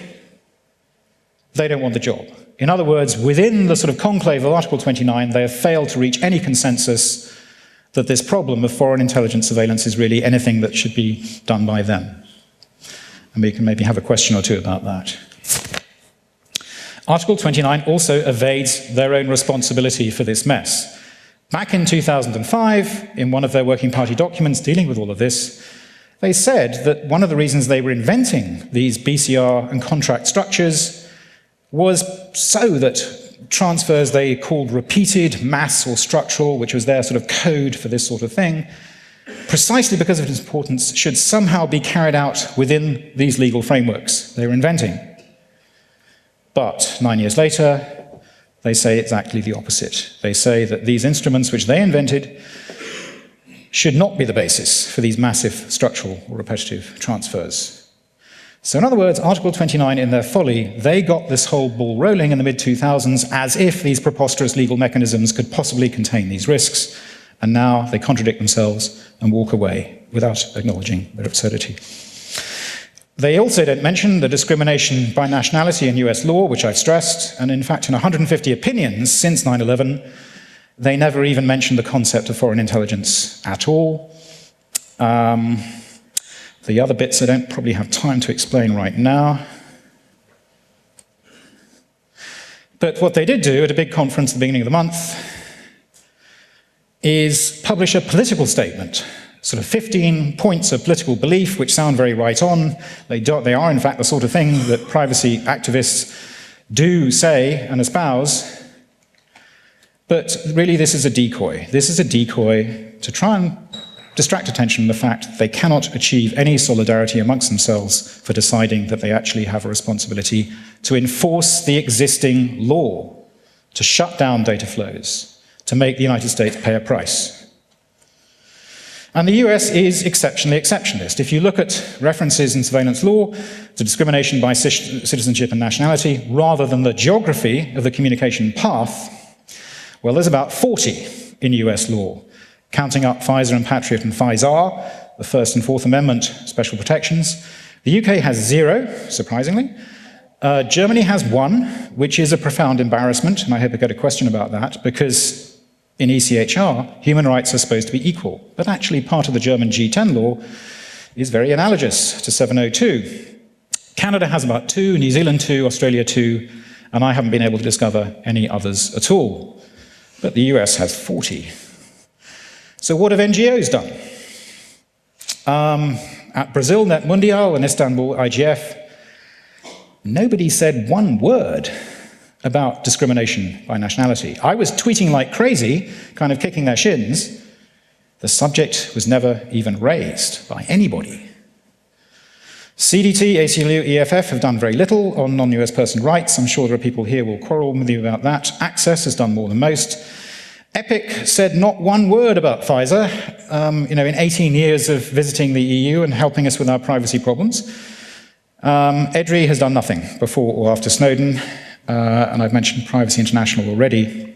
they don't want the job. In other words, within the sort of conclave of Article 29, they have failed to reach any consensus that this problem of foreign intelligence surveillance is really anything that should be done by them. And we can maybe have a question or two about that. Article 29 also evades their own responsibility for this mess. Back in 2005, in one of their working party documents dealing with all of this, they said that one of the reasons they were inventing these BCR and contract structures was so that transfers they called repeated, mass or structural, which was their sort of code for this sort of thing, precisely because of its importance, should somehow be carried out within these legal frameworks they were inventing. But 9 years later, they say exactly the opposite. They say that these instruments which they invented should not be the basis for these massive structural or repetitive transfers. So in other words, Article 29, in their folly, they got this whole ball rolling in the mid-2000s as if these preposterous legal mechanisms could possibly contain these risks, and now they contradict themselves and walk away without acknowledging their absurdity. They also don't mention the discrimination by nationality in US law, which I've stressed, and in fact in 150 opinions since 9/11, they never even mention the concept of foreign intelligence at all. The other bits I don't probably have time to explain right now. But what they did do at a big conference at the beginning of the month is publish a political statement, sort of 15 points of political belief, which sound very right on. They are, in fact, the sort of thing that privacy activists do say and espouse. But really, this is a decoy. This is a decoy to try and distract attention from the fact that they cannot achieve any solidarity amongst themselves for deciding that they actually have a responsibility to enforce the existing law, to shut down data flows, to make the United States pay a price. And the US is exceptionally exceptionalist. If you look at references in surveillance law to discrimination by citizenship and nationality, rather than the geography of the communication path, well, there's about 40 in US law, counting up FISA and Patriot and FISA, the First and Fourth Amendment special protections. The UK has 0, surprisingly. Germany has 1, which is a profound embarrassment, and I hope I get a question about that, because in ECHR, human rights are supposed to be equal. But actually, part of the German G10 law is very analogous to 702. Canada has about 2, New Zealand 2, Australia 2, and I haven't been able to discover any others at all. But the US has 40. So what have NGOs done? At Brazil Net Mundial and Istanbul IGF, nobody said one word about discrimination by nationality. I was tweeting like crazy, kind of kicking their shins. The subject was never even raised by anybody. CDT, ACLU, EFF have done very little on non-US person rights. I'm sure there are people here who will quarrel with you about that. Access has done more than most. EPIC said not one word about FISA, in 18 years of visiting the EU and helping us with our privacy problems. EDRI has done nothing before or after Snowden, and I've mentioned Privacy International already.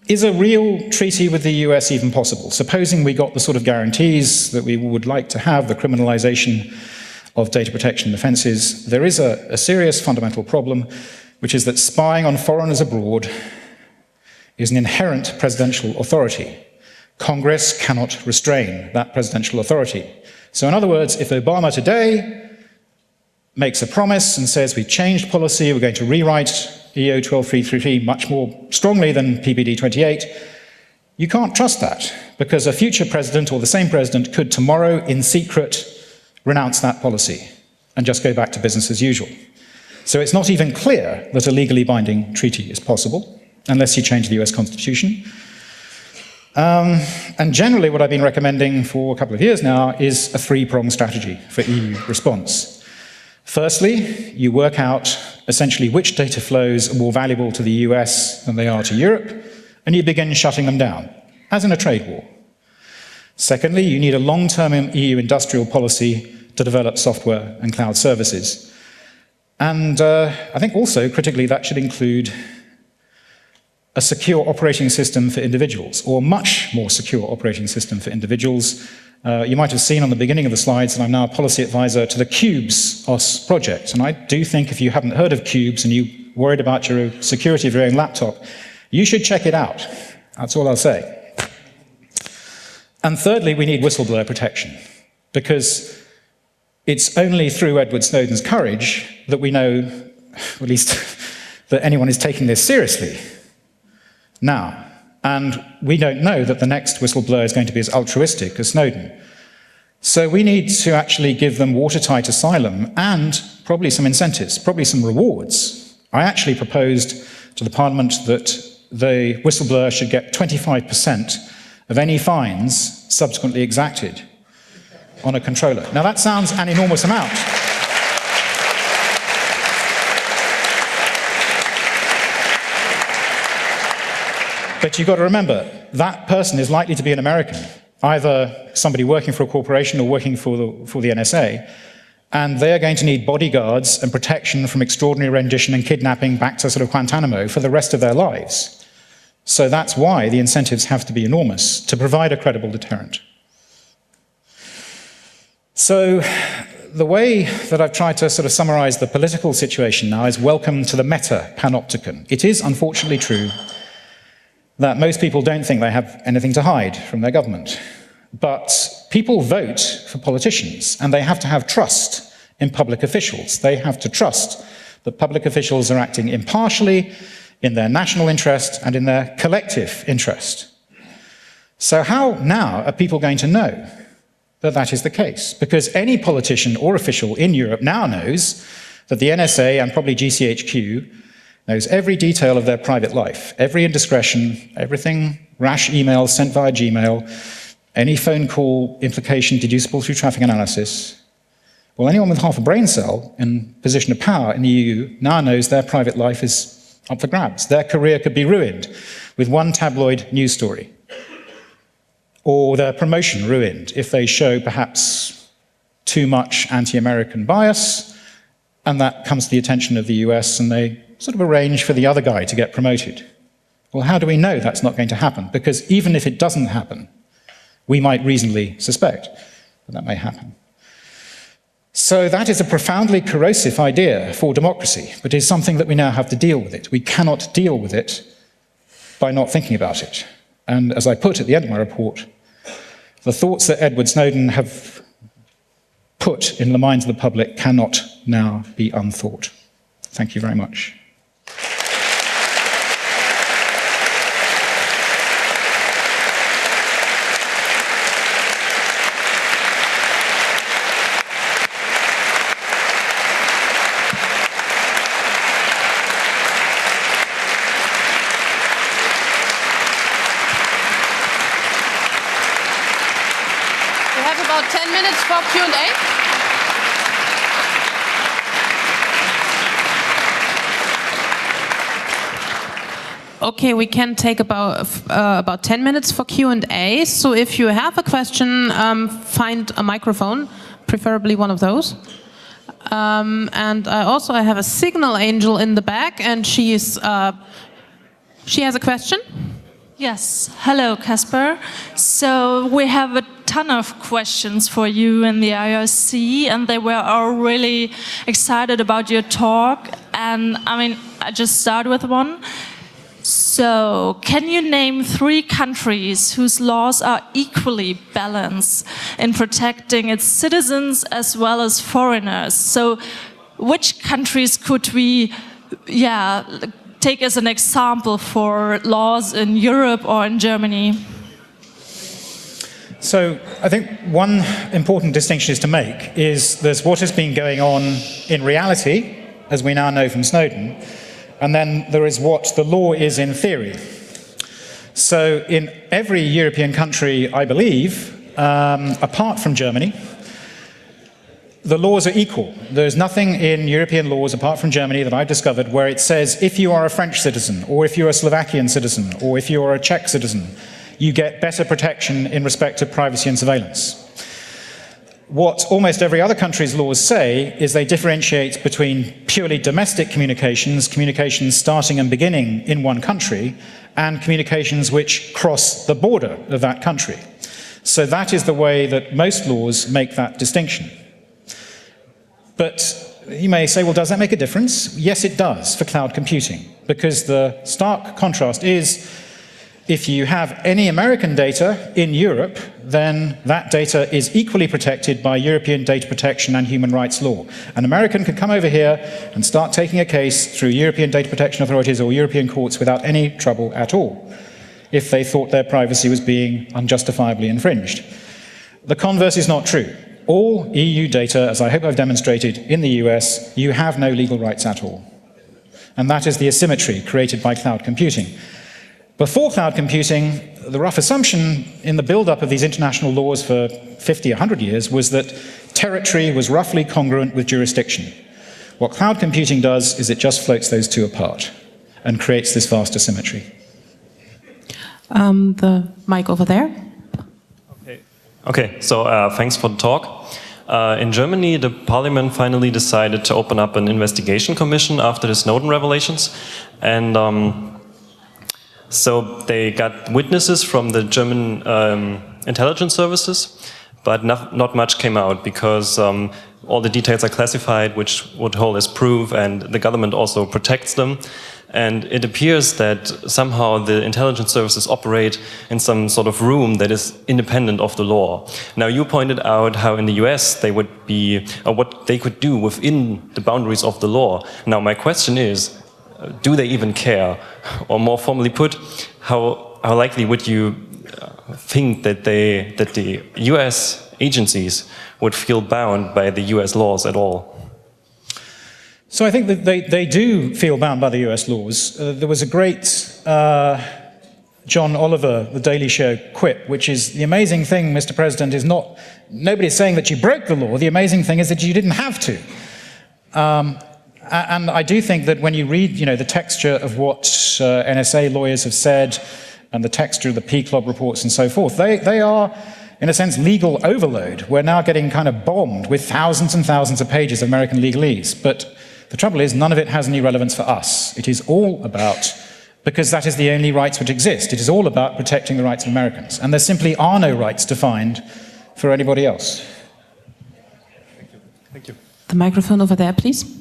Is a real treaty with the US even possible? Supposing we got the sort of guarantees that we would like to have, the criminalization of data protection offenses, there is a serious fundamental problem, which is that spying on foreigners abroad is an inherent presidential authority. Congress cannot restrain that presidential authority. So in other words, if Obama today makes a promise and says we've changed policy, we're going to rewrite EO 12333 much more strongly than PPD 28, you can't trust that, because a future president or the same president could tomorrow in secret renounce that policy and just go back to business as usual. So it's not even clear that a legally binding treaty is possible, unless you change the US Constitution. And generally what I've been recommending for a couple of years now is a three-pronged strategy for EU response. Firstly, you work out essentially which data flows are more valuable to the US than they are to Europe, and you begin shutting them down, as in a trade war. Secondly, you need a long-term EU industrial policy to develop software and cloud services. And I think also, critically, that should include a secure operating system for individuals, or much more secure operating system for individuals. You might have seen on the beginning of the slides that I'm now a policy advisor to the CUBES OS project. And I do think if you haven't heard of CUBES and you're worried about your security of your own laptop, you should check it out. That's all I'll say. And thirdly, we need whistleblower protection, because it's only through Edward Snowden's courage that we know, at least, that anyone is taking this seriously now. And we don't know that the next whistleblower is going to be as altruistic as Snowden. So we need to actually give them watertight asylum and probably some incentives, probably some rewards. I actually proposed to the Parliament that the whistleblower should get 25% of any fines subsequently exacted on a controller. Now that sounds an enormous amount. But you've got to remember, that person is likely to be an American, either somebody working for a corporation or working for the NSA, and they are going to need bodyguards and protection from extraordinary rendition and kidnapping back to sort of Guantanamo for the rest of their lives. So that's why the incentives have to be enormous to provide a credible deterrent. So the way that I've tried to sort of summarize the political situation now is welcome to the meta panopticon. It is unfortunately true that most people don't think they have anything to hide from their government. But people vote for politicians, and they have to have trust in public officials. They have to trust that public officials are acting impartially in their national interest and in their collective interest. So how now are people going to know that that is the case? Because any politician or official in Europe now knows that the NSA and probably GCHQ knows every detail of their private life, every indiscretion, everything, rash emails sent via Gmail, any phone call implication deducible through traffic analysis. Well, anyone with half a brain cell in position of power in the EU now knows their private life is up for grabs. Their career could be ruined with one tabloid news story, or their promotion ruined if they show perhaps too much anti-American bias, and that comes to the attention of the US, and they sort of arrange for the other guy to get promoted. Well, how do we know that's not going to happen? Because even if it doesn't happen, we might reasonably suspect that that may happen. So that is a profoundly corrosive idea for democracy, but is something that we now have to deal with it. We cannot deal with it by not thinking about it. And as I put at the end of my report, the thoughts that Edward Snowden have put in the minds of the public cannot now be unthought. Thank you very much. We have about 10 minutes for Q&A. Okay, we can take about 10 minutes for Q&A. So if you have a question, find a microphone, preferably one of those. And I have a signal angel in the back, and she has a question. Yes, hello Casper. So we have a ton of questions for you in the IRC, and they were all really excited about your talk. And I just start with one. So, can you name 3 countries whose laws are equally balanced in protecting its citizens as well as foreigners? So, which countries could we, take as an example for laws in Europe or in Germany? So, I think one important distinction is to make is there's what has been going on in reality, as we now know from Snowden, and then there is what the law is in theory. So in every European country, I believe, apart from Germany, the laws are equal. There's nothing in European laws, apart from Germany, that I've discovered where it says if you are a French citizen, or if you're a Slovakian citizen, or if you are a Czech citizen, you get better protection in respect to privacy and surveillance. What almost every other country's laws say is they differentiate between purely domestic communications, communications starting and beginning in one country, and communications which cross the border of that country. So that is the way that most laws make that distinction. But you may say, well, does that make a difference? Yes, it does for cloud computing, because the stark contrast is if you have any American data in Europe, then that data is equally protected by European data protection and human rights law. An American can come over here and start taking a case through European data protection authorities or European courts without any trouble at all, if they thought their privacy was being unjustifiably infringed. The converse is not true. All EU data, as I hope I've demonstrated in the US, you have no legal rights at all. And that is the asymmetry created by cloud computing. Before cloud computing, the rough assumption in the build-up of these international laws for 50, 100 years was that territory was roughly congruent with jurisdiction. What cloud computing does is it just floats those two apart and creates this vast asymmetry. The mic over there. Okay, so thanks for the talk. In Germany, the parliament finally decided to open up an investigation commission after the Snowden revelations. And so they got witnesses from the German intelligence services, but not much came out because all the details are classified, which would hold as proof, and the government also protects them. And it appears that somehow the intelligence services operate in some sort of room that is independent of the law. Now, you pointed out how in the US they would be, or what they could do within the boundaries of the law. Now, my question is, do they even care? Or more formally put, how likely would you think that the US agencies would feel bound by the US laws at all? So I think that they do feel bound by the US laws. There was a great John Oliver, The Daily Show quip, which is the amazing thing, Mr. President, is not, nobody's saying that you broke the law, the amazing thing is that you didn't have to. And I do think that when you read, the texture of what NSA lawyers have said and the texture of the PCLOB reports and so forth, they are, in a sense, legal overload. We're now getting kind of bombed with thousands and thousands of pages of American legalese. But the trouble is, none of it has any relevance for us. It is all about, because that is the only rights which exist, it is all about protecting the rights of Americans. And there simply are no rights defined for anybody else. Thank you. The microphone over there, please.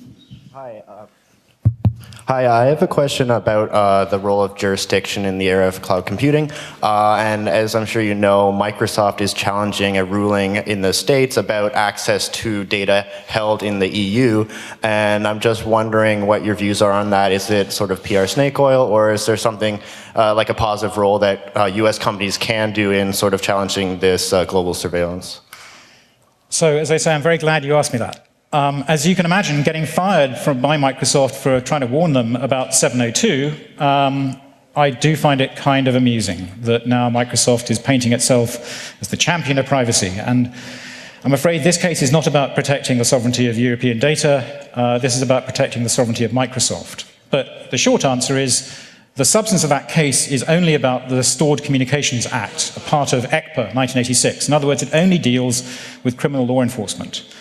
Hi, I have a question about the role of jurisdiction in the era of cloud computing. And as I'm sure you know, Microsoft is challenging a ruling in the States about access to data held in the EU. And I'm just wondering what your views are on that. Is it sort of PR snake oil, or is there something like a positive role that US companies can do in sort of challenging this global surveillance? So, as I say, I'm very glad you asked me that. As you can imagine, getting fired by Microsoft for trying to warn them about 702, I do find it kind of amusing that now Microsoft is painting itself as the champion of privacy. And I'm afraid this case is not about protecting the sovereignty of European data. This is about protecting the sovereignty of Microsoft. But the short answer is the substance of that case is only about the Stored Communications Act, a part of ECPA 1986. In other words, it only deals with criminal law enforcement.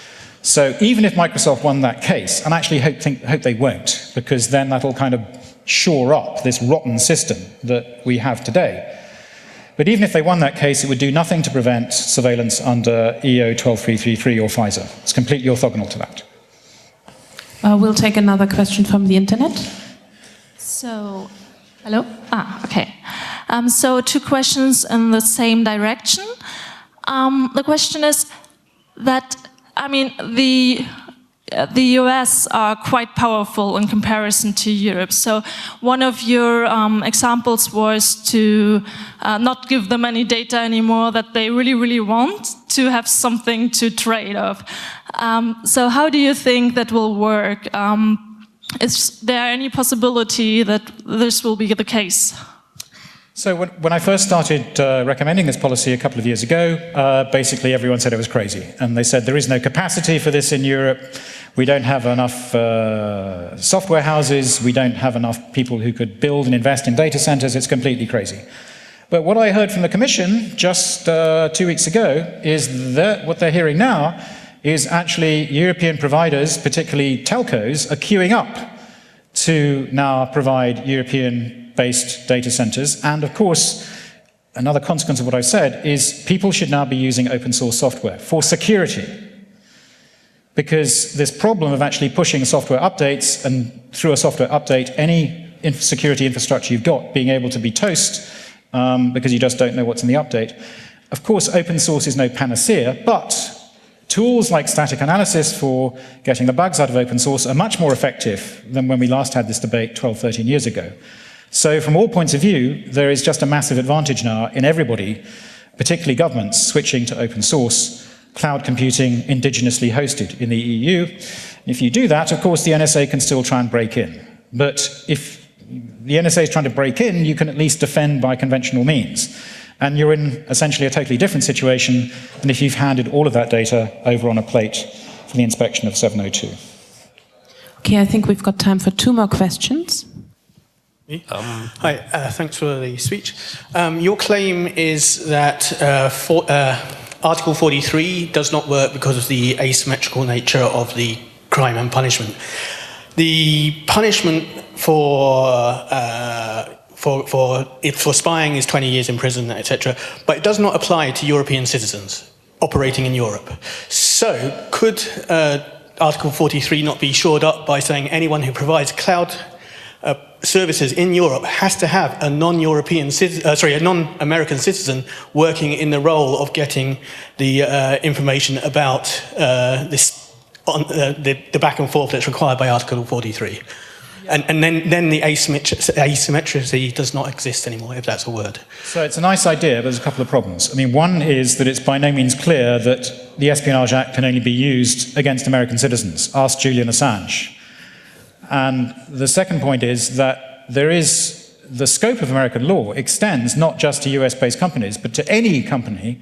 So even if Microsoft won that case, and I actually hope they won't, because then that'll kind of shore up this rotten system that we have today. But even if they won that case, it would do nothing to prevent surveillance under EO 12333 or FISA. It's completely orthogonal to that. We'll take another question from the internet. So, hello? Okay. So 2 questions in the same direction. The question is that, the US are quite powerful in comparison to Europe. So one of your examples was to not give them any data anymore that they really, really want, to have something to trade off. So how do you think that will work? Is there any possibility that this will be the case? So when I first started recommending this policy a couple of years ago, basically everyone said it was crazy. And they said there is no capacity for this in Europe. We don't have enough software houses. We don't have enough people who could build and invest in data centers. It's completely crazy. But what I heard from the Commission just 2 weeks ago is that what they're hearing now is actually European providers, particularly telcos, are queuing up to now provide European-based data centers. And of course, another consequence of what I've said is people should now be using open source software for security. Because this problem of actually pushing software updates, and through a software update, any security infrastructure you've got being able to be toast because you just don't know what's in the update. Of course, open source is no panacea, but tools like static analysis for getting the bugs out of open source are much more effective than when we last had this debate 12, 13 years ago. So from all points of view, there is just a massive advantage now in everybody, particularly governments, switching to open source cloud computing indigenously hosted in the EU. If you do that, of course, the NSA can still try and break in. But if the NSA is trying to break in, you can at least defend by conventional means. And you're in essentially a totally different situation than if you've handed all of that data over on a plate for the inspection of 702. Okay, I think we've got time for 2 more questions. Hi, thanks for the speech. Your claim is that Article 43 does not work because of the asymmetrical nature of the crime and punishment. The punishment for spying is 20 years in prison, etc., but it does not apply to European citizens operating in Europe. So, could Article 43 not be shored up by saying anyone who provides cloud services in Europe has to have a non-American citizen working in the role of getting the information about the back and forth that's required by Article 43? And then the asymmetricity does not exist anymore, if that's a word. So it's a nice idea, but there's a couple of problems. I mean, one is that it's by no means clear that the Espionage Act can only be used against American citizens. Ask Julian Assange. And the second point is that the scope of American law extends not just to US-based companies, but to any company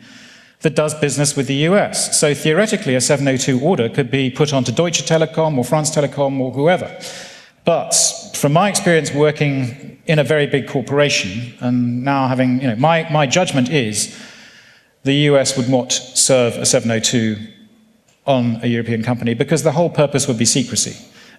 that does business with the US. So theoretically, a 702 order could be put onto Deutsche Telekom or France Telecom or whoever. But from my experience working in a very big corporation, and now having, my judgment is the US would not serve a 702 on a European company because the whole purpose would be secrecy.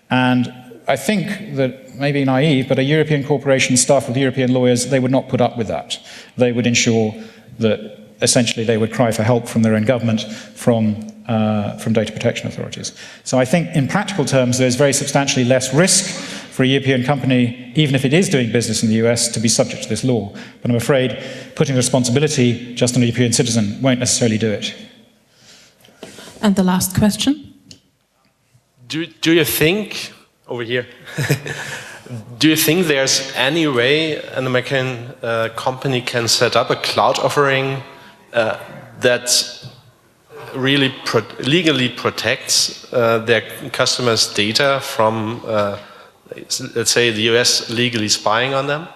And I think that, maybe naive, but a European corporation staffed with European lawyers, they would not put up with that. They would ensure that essentially they would cry for help from their own government, from data protection authorities. So I think in practical terms, there's very substantially less risk for a European company, even if it is doing business in the US, to be subject to this law. But I'm afraid putting responsibility just on a European citizen won't necessarily do it. And the last question. Do you think, over here, do you think there's any way an American company can set up a cloud offering that really legally protects their customers' data from, let's say, the US legally spying on them?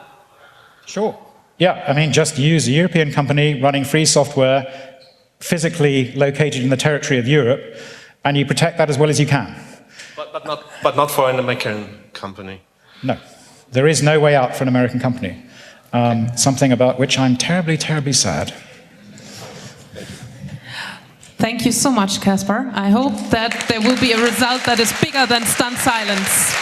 Sure. Yeah, I mean, just use a European company running free software, physically located in the territory of Europe, and you protect that as well as you can. But not for an American company? No. There is no way out for an American company. Something about which I'm terribly, terribly sad. Thank you so much, Casper. I hope that there will be a result that is bigger than stunned silence.